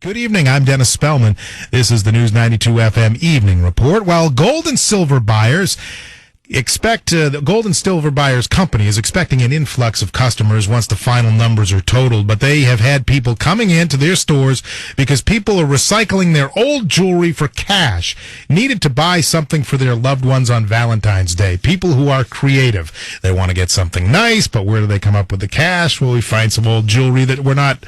Good evening, I'm Dennis Spellman. This is the News 92 FM Evening Report. While gold and silver buyers the Gold and Silver Buyers Company is expecting an influx of customers once the final numbers are totaled, but they have had people coming into their stores because people are recycling their old jewelry for cash, needed to buy something for their loved ones on Valentine's Day. People who are creative. They want to get something nice, but where do they come up with the cash? Well, we find some old jewelry that we're not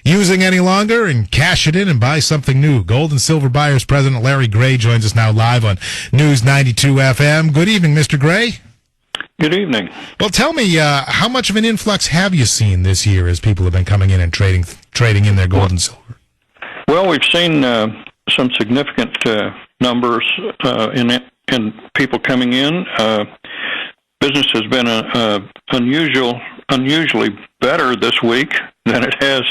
using any longer and cash it in and buy something new. Gold and Silver Buyers President Larry Gray joins us now live on News 92 FM. Good evening, Mr. Gray. Good evening. Well, tell me, how much of an influx have you seen this year as people have been coming in and trading in their gold and silver? Well, we've seen some significant numbers in people coming in. Business has been unusually better this week than it has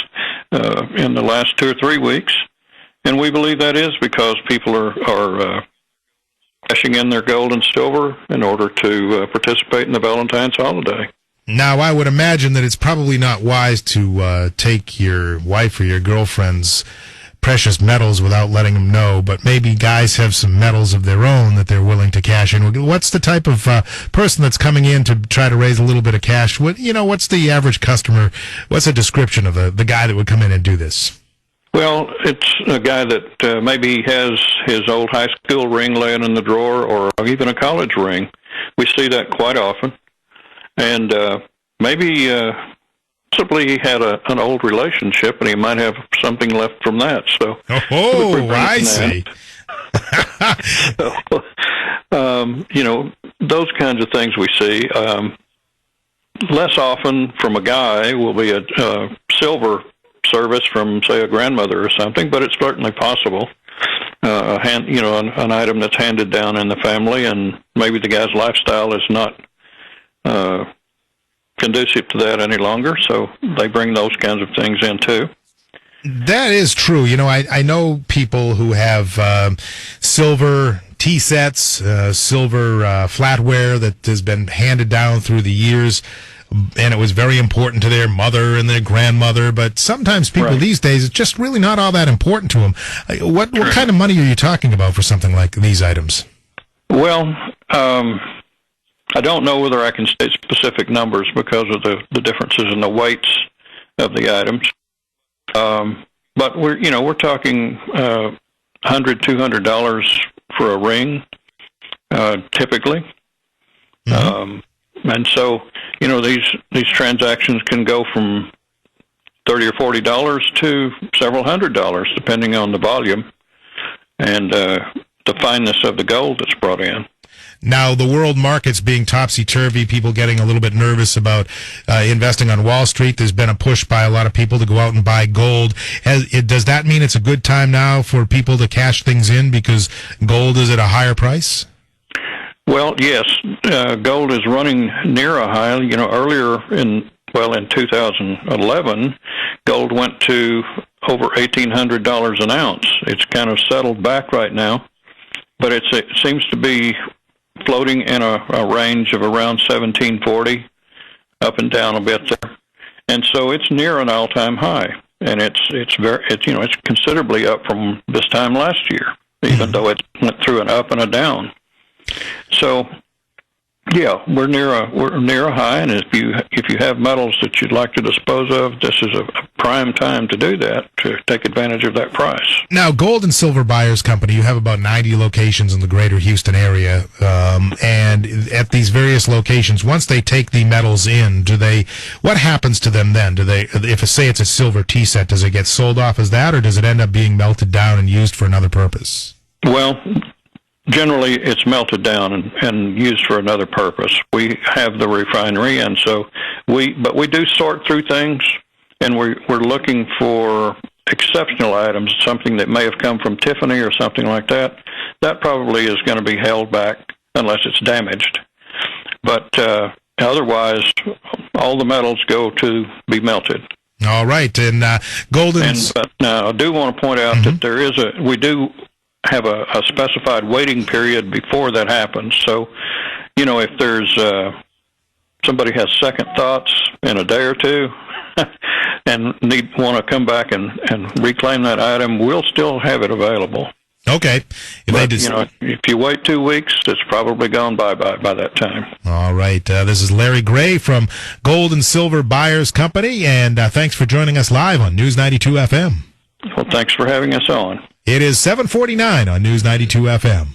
in the last 2 or 3 weeks, and we believe that is because people are cashing in their gold and silver in order to participate in the Valentine's holiday. Now, I would imagine that it's probably not wise to take your wife or your girlfriend's precious metals without letting them know, but maybe guys have some metals of their own that they're willing to cash in. What's the type of person that's coming in to try to raise a little bit of cash? What's the average customer? What's a description of the guy that would come in and do this? Well, it's a guy that maybe has his old high school ring laying in the drawer or even a college ring. We see that quite often. And maybe possibly he had an old relationship and he might have something left from that. So, I see. So, those kinds of things we see. Less often from a guy will be a silver service from, say, a grandmother or something, but it's certainly possible. An item that's handed down in the family, and maybe the guy's lifestyle is not conducive to that any longer, so they bring those kinds of things in too. That is true. I know people who have silver tea sets, silver flatware that has been handed down through the years, and it was very important to their mother and their grandmother, but sometimes people these days, it's just really not all that important to them. What kind of money are you talking about for something like these items? Well, I don't know whether I can state specific numbers because of the differences in the weights of the items. But we're talking $100, $200 for a ring, typically. Mm-hmm. And so, these transactions can go from $30 or $40 to several $100s, depending on the volume and the fineness of the gold that's brought in. Now, the world market's being topsy-turvy, people getting a little bit nervous about investing on Wall Street. There's been a push by a lot of people to go out and buy gold. Does that mean it's a good time now for people to cash things in because gold is at a higher price? Well, yes. Gold is running near a high. Earlier in 2011, gold went to over $1,800 an ounce. It's kind of settled back right now, but it seems to be floating in a range of around 1740, up and down a bit there, and so it's near an all-time high, and it's considerably up from this time last year, even though it went through an up and a down. So, yeah, we're near a high, and if you have metals that you'd like to dispose of, this is a prime time to do that, to take advantage of that price. Now, Gold and Silver Buyers Company, you have about 90 locations in the greater Houston area, and at these various locations, once they take the metals in, what happens to them then? Say it's a silver tea set, does it get sold off as that, or does it end up being melted down and used for another purpose? Well, generally, it's melted down and used for another purpose. We have the refinery, and so we do sort through things, and we're looking for exceptional items, something that may have come from Tiffany or something like that. That probably is going to be held back unless it's damaged. But otherwise, all the metals go to be melted. All right, and Golden's... But now I do want to point out that we do have a specified waiting period before that happens. So, if there's somebody has second thoughts in a day or two, and want to come back and reclaim that item, we'll still have it available. Okay. If you wait 2 weeks, it's probably gone bye-bye by that time. All right. This is Larry Gray from Gold and Silver Buyers Company, and thanks for joining us live on News 92 FM. Well, thanks for having us on. It is 7:49 on News 92 FM.